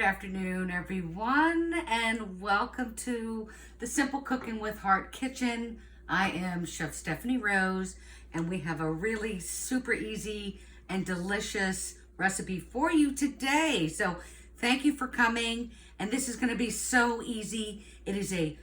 Good afternoon, everyone, and welcome to the Simple Cooking with Heart Kitchen. I am Chef Stephanie Rose, and we have a really super easy and delicious recipe for you today. So thank you for coming, and this is going to be so easy. It is a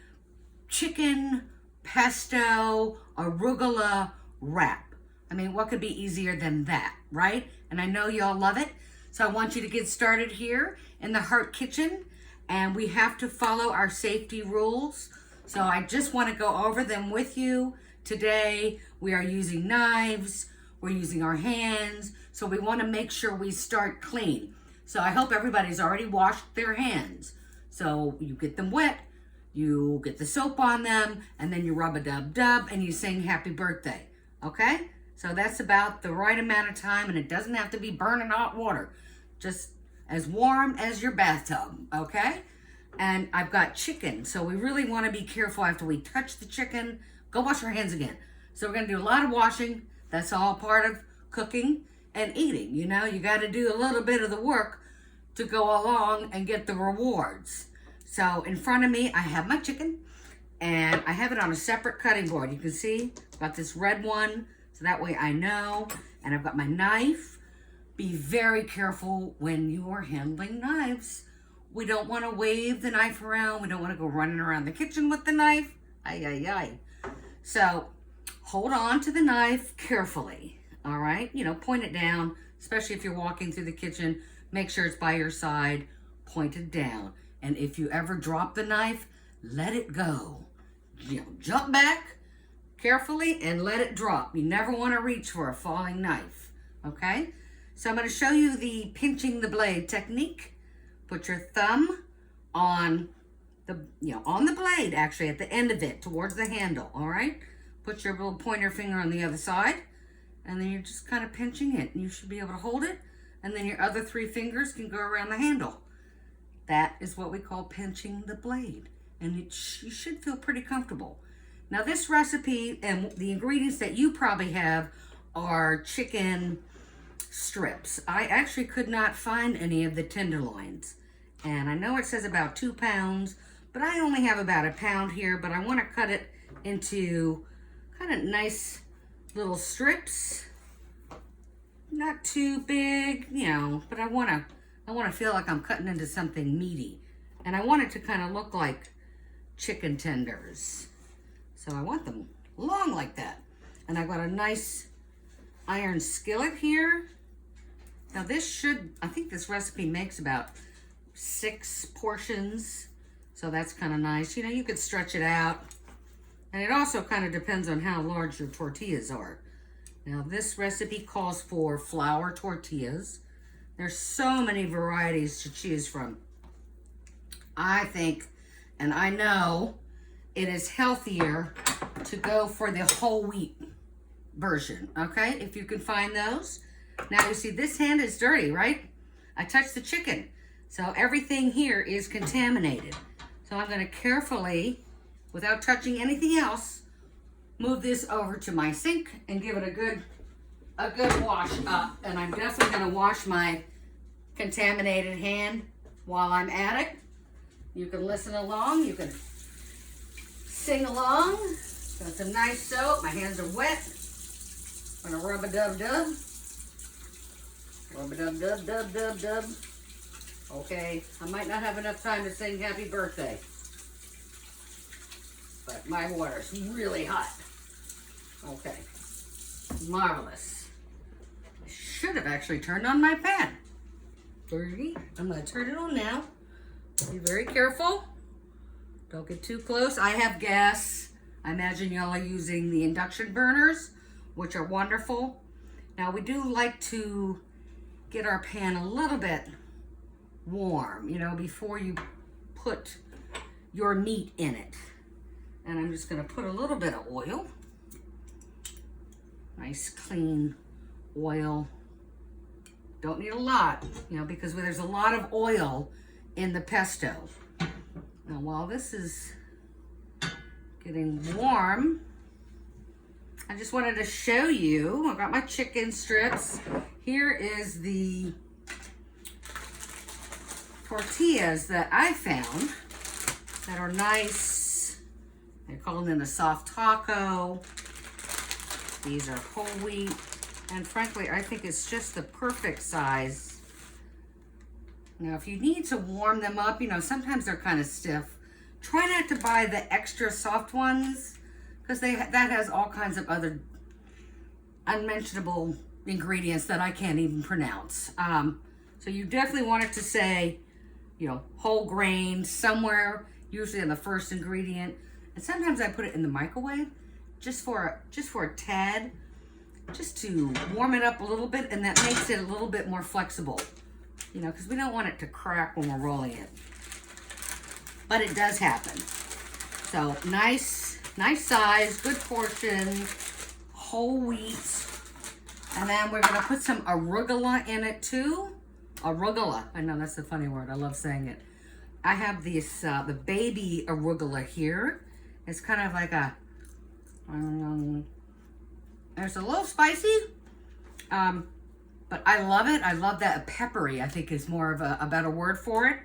chicken pesto arugula wrap. I mean, what could be easier than that, right? And I know y'all love it. So I want you to get started here in the Heart Kitchen, and we have to follow our safety rules. So I just want to go over them with you. Today, we are using knives, we're using our hands, so we want to make sure we start clean. So I hope everybody's already washed their hands. So you get them wet, you get the soap on them, and then you rub-a-dub-dub, and you sing happy birthday, okay? So that's about the right amount of time, and it doesn't have to be burning hot water. Just as warm as your bathtub, okay? And I've got chicken, so we really want to be careful after we touch the chicken. Go wash your hands again. So we're going to do a lot of washing. That's all part of cooking and eating. You know, you got to do a little bit of the work to go along and get the rewards. So in front of me, I have my chicken, and I have it on a separate cutting board. You can see I've got this red one, so that way I know. And I've got my knife. Be very careful when you are handling knives. We don't want to wave the knife around. We don't want to go running around the kitchen with the knife. Ay, ay, ay. So hold on to the knife carefully, all right? You know, point it down, especially if you're walking through the kitchen. Make sure it's by your side, pointed down. And if you ever drop the knife, let it go. You know, jump back carefully and let it drop. You never want to reach for a falling knife, okay? So I'm going to show you the pinching the blade technique. Put your thumb on the, on the blade, actually, at the end of it, towards the handle, all right? Put your little pointer finger on the other side, and then you're just kind of pinching it. And you should be able to hold it, and then your other three fingers can go around the handle. That is what we call pinching the blade, and you should feel pretty comfortable. Now, this recipe and the ingredients that you probably have are chicken strips. I actually could not find any of the tenderloins, and I know it says about 2 pounds, but I only have about a pound here. But I want to cut it into kind of nice little strips, not too big, but I want to feel like I'm cutting into something meaty, and I want it to kind of look like chicken tenders. So I want them long like that. And I've got a nice iron skillet here. Now I think this recipe makes about 6 portions, so that's kind of nice. You know, you could stretch it out, and it also kind of depends on how large your tortillas are. Now, this recipe calls for flour tortillas. There's so many varieties to choose from. I think, and I know, it is healthier to go for the whole wheat version, okay? If you can find those. Now, you see, this hand is dirty, right? I touched the chicken, so everything here is contaminated. So I'm going to carefully, without touching anything else, move this over to my sink and give it a good wash up. And I'm definitely going to wash my contaminated hand while I'm at it. You can listen along. You can sing along. Got some nice soap. My hands are wet. I'm going to rub-a-dub-dub. Rub-a-dub-dub-dub-dub-dub. Okay, I might not have enough time to sing happy birthday, but my water's really hot. Okay, marvelous. I should have actually turned on my pan. I'm going to turn it on now. Be very careful. Don't get too close. I have gas. I imagine y'all are using the induction burners, which are wonderful. Now, we do like to get our pan a little bit warm, before you put your meat in it. And I'm just going to put a little bit of oil. Nice, clean oil. Don't need a lot, because there's a lot of oil in the pesto. Now, while this is getting warm, I just wanted to show you, I've got my chicken strips. Here is the tortillas that I found that are nice. They're calling them a soft taco. These are whole wheat. And frankly, I think it's just the perfect size. Now, if you need to warm them up, you know, sometimes they're kind of stiff. Try not to buy the extra soft ones because that has all kinds of other unmentionable ingredients that I can't even pronounce. So you definitely want it to say, you know, whole grain somewhere, usually in the first ingredient. And sometimes I put it in the microwave just for a tad, just to warm it up a little bit, and that makes it a little bit more flexible, you know, because we don't want it to crack when we're rolling it. But it does happen. So nice size, good portion, whole wheat. And then we're gonna put some arugula in it too. Arugula, I know that's a funny word, I love saying it. I have this, the baby arugula here. It's kind of like a, it's a little spicy, but I love it. I love that peppery, I think is more of a better word for it.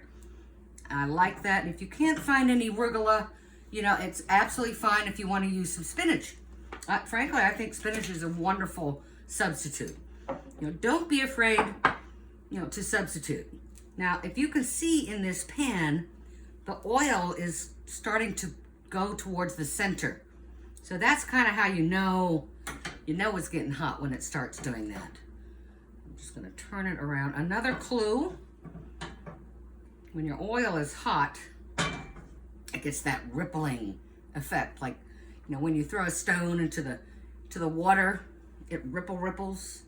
I like that. And if you can't find any arugula, you know, it's absolutely fine if you want to use some spinach. Frankly, I think spinach is a wonderful substitute. You know, don't be afraid, you know, to substitute. Now, if you can see in this pan, the oil is starting to go towards the center. So that's kind of how you know it's getting hot when it starts doing that. I'm just going to turn it around. Another clue, when your oil is hot, it gets that rippling effect. Like, you know, when you throw a stone into the water, it ripples.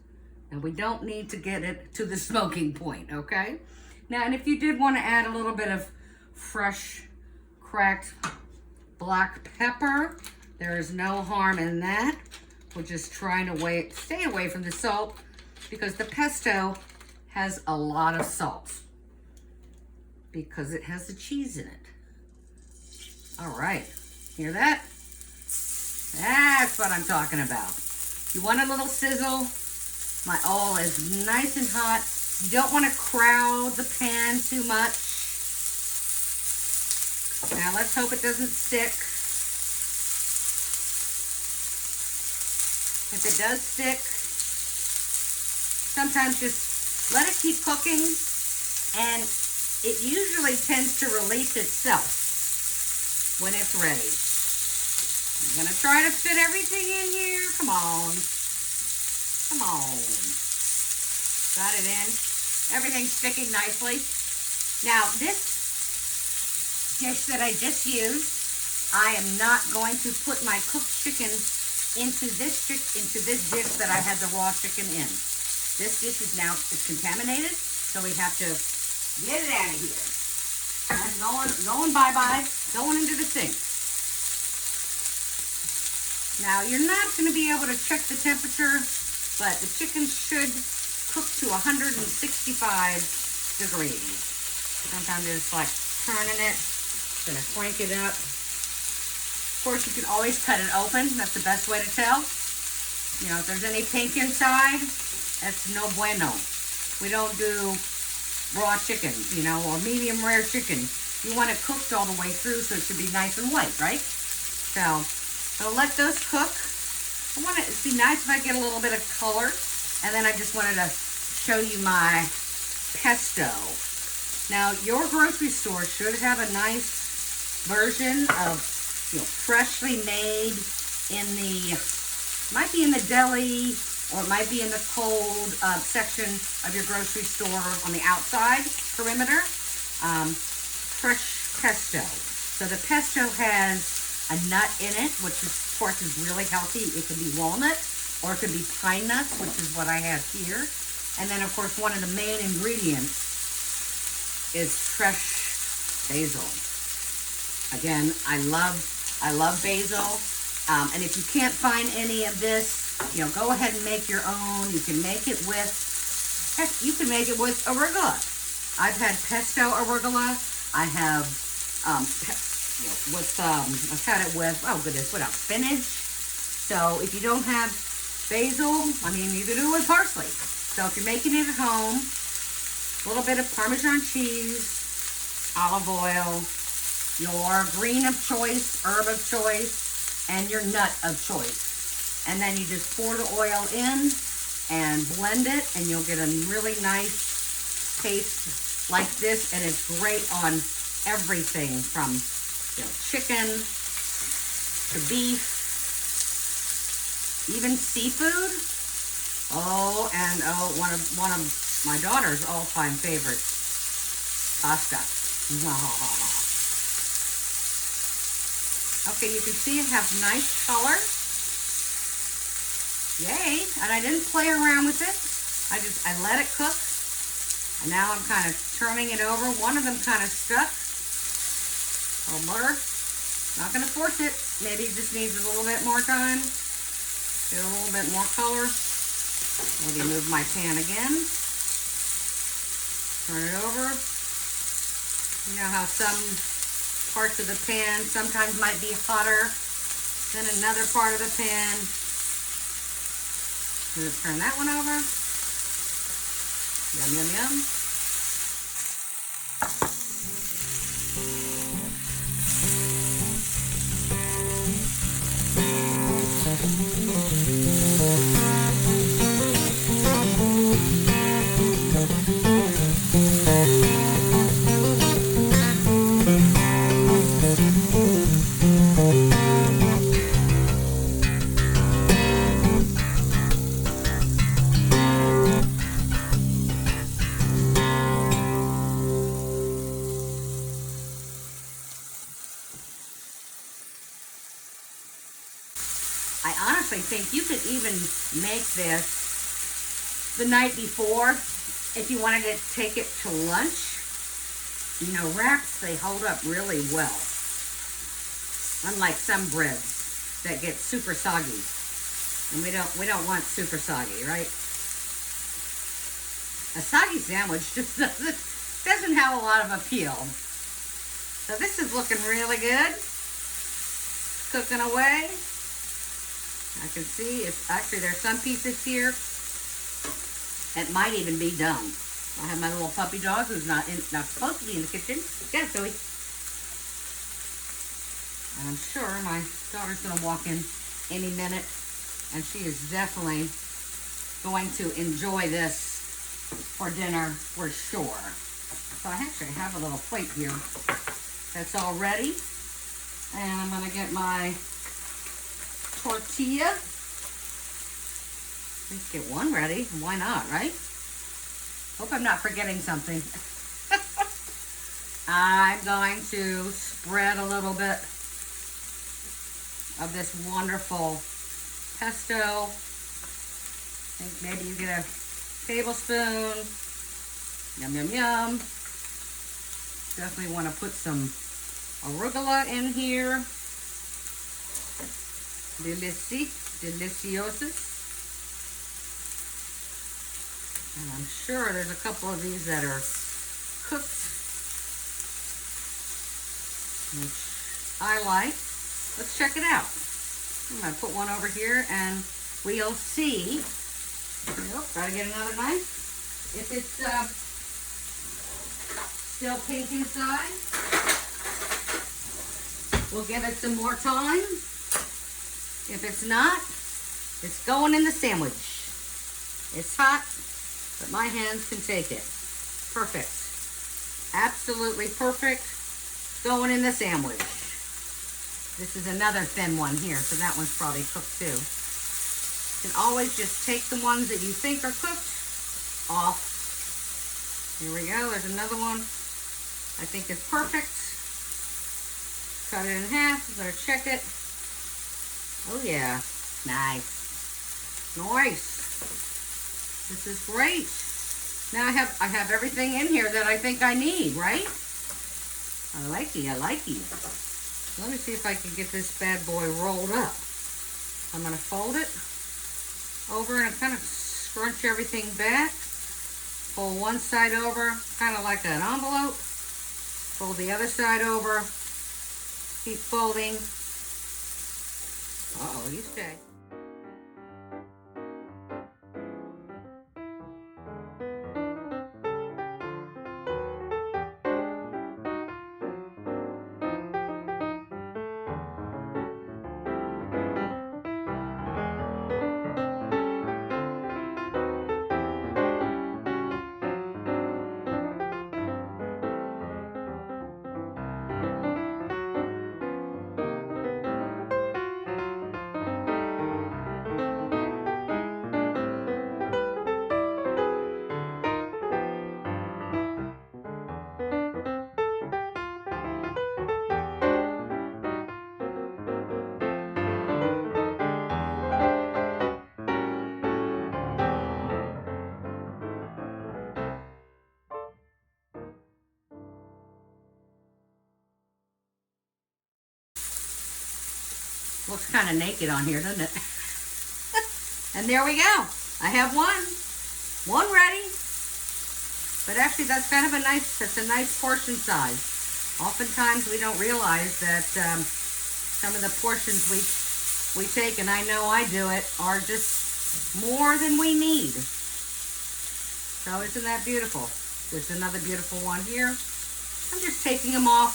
And we don't need to get it to the smoking point, okay? Now, and if you did want to add a little bit of fresh, cracked black pepper, there is no harm in that. We're just trying to stay away from the salt because the pesto has a lot of salt because it has the cheese in it. All right, hear that? That's what I'm talking about. You want a little sizzle? My oil is nice and hot. You don't want to crowd the pan too much. Now let's hope it doesn't stick. If it does stick, sometimes just let it keep cooking, and it usually tends to release itself when it's ready. I'm gonna try to fit everything in here. Come on. Come on. Got it in. Everything's sticking nicely. Now, this dish that I just used, I am not going to put my cooked chicken into this dish that I had the raw chicken in. This dish is now contaminated, so we have to get it out of here. And going bye-bye, going into the sink. Now, you're not going to be able to check the temperature, but the chicken should cook to 165 degrees. Sometimes it's like turning it, going to crank it up. Of course, you can always cut it open. That's the best way to tell. You know, if there's any pink inside, that's no bueno. We don't do raw chicken, you know, or medium rare chicken. You want it cooked all the way through, so it should be nice and white, right? So let those cook. It'd be nice if I get a little bit of color. And then I just wanted to show you my pesto. Now, your grocery store should have a nice version of, you know, freshly made might be in the deli, or it might be in the cold section of your grocery store on the outside perimeter. Fresh pesto. So the pesto has a nut in it, which of course is really healthy. It could be walnut, or it could be pine nuts, which is what I have here. And then, of course, one of the main ingredients is fresh basil. Again, I love basil. And if you can't find any of this, you know, go ahead and make your own. You can make it with, heck, you can make it with arugula. I've had pesto arugula. I have, I've had it with, oh goodness, what else? Spinach. So if you don't have basil, I mean, you can do it with parsley. So if you're making it at home, a little bit of Parmesan cheese, olive oil, your green of choice, herb of choice, and your nut of choice. And then you just pour the oil in and blend it, and you'll get a really nice paste like this. And it's great on everything from, chicken to beef, even seafood. Oh, and one of my daughter's all-time favorites, pasta. Okay, you can see it has nice color. Yay! And I didn't play around with it. I let it cook. And now I'm kind of turning it over. One of them kind of stuck. A little butter. Not going to force it. Maybe it just needs a little bit more time. Get a little bit more color. Maybe move my pan again. Turn it over. You know how some parts of the pan sometimes might be hotter than another part of the pan. Turn that one over. Yum, yum, yum. I honestly think you could even make this the night before if you wanted to take it to lunch. Wraps, they hold up really well. Unlike some breads that get super soggy. And we don't want super soggy, right? A soggy sandwich just doesn't have a lot of appeal. So this is looking really good. Cooking away. I can see actually there's some pieces here. It might even be done. I have my little puppy dog who's not supposed to be in the kitchen. Yeah, Zoe. And I'm sure my daughter's gonna walk in any minute, and she is definitely going to enjoy this for dinner for sure. So I actually have a little plate here that's all ready, and I'm gonna get my tortilla. Let's get one ready. Why not, right? Hope I'm not forgetting something. I'm going to spread a little bit of this wonderful pesto. I think maybe you get a tablespoon. Yum, yum, yum. Definitely want to put some arugula in here. Deliciosos. And I'm sure there's a couple of these that are cooked, which I like. Let's check it out. I'm going to put one over here and we'll see. Nope, gotta get another knife. If it's still pink inside, we'll give it some more time. If it's not, it's going in the sandwich. It's hot, but my hands can take it. Perfect. Absolutely perfect. Going in the sandwich. This is another thin one here, so that one's probably cooked too. You can always just take the ones that you think are cooked off. Here we go. There's another one. I think it's perfect. Cut it in half. Better check it. Oh yeah. Nice. Nice. This is great. Now I have everything in here that I think I need, right? I like it. I like it. Let me see if I can get this bad boy rolled up. I'm going to fold it over and kind of scrunch everything back. Fold one side over, kind of like an envelope. Fold the other side over. Keep folding. Uh-oh, you stay. Looks kind of naked on here, doesn't it? And there we go. I have one ready. But actually, that's kind of a nice portion size. Oftentimes, we don't realize that some of the portions we take, and I know I do it, are just more than we need. So isn't that beautiful? There's another beautiful one here. I'm just taking them off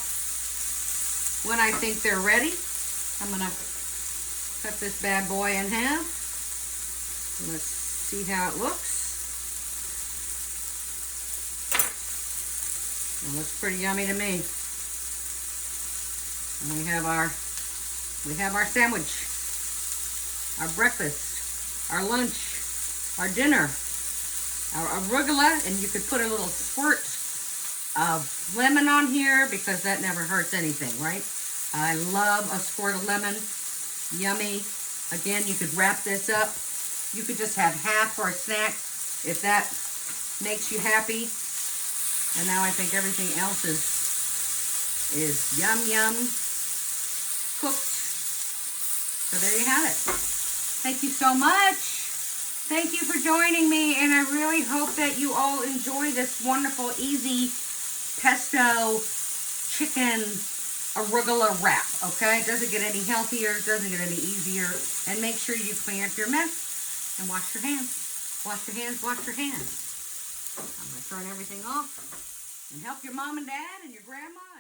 when I think they're ready. I'm gonna cut this bad boy in half. Let's see how it looks. It looks pretty yummy to me. And we have our sandwich, our breakfast, our lunch, our dinner, our arugula, and you could put a little squirt of lemon on here because that never hurts anything, right? I love a squirt of lemon. Yummy. Again, you could wrap this up. You could just have half for a snack if that makes you happy. And now I think everything else is yum yum cooked. So there you have it. Thank you so much. Thank you for joining me, and I really hope that you all enjoy this wonderful, easy pesto chicken arugula wrap, okay? It doesn't get any healthier, it doesn't get any easier. And make sure you clean up your mess and wash your hands. Wash your hands, wash your hands. I'm going to turn everything off and help your mom and dad and your grandma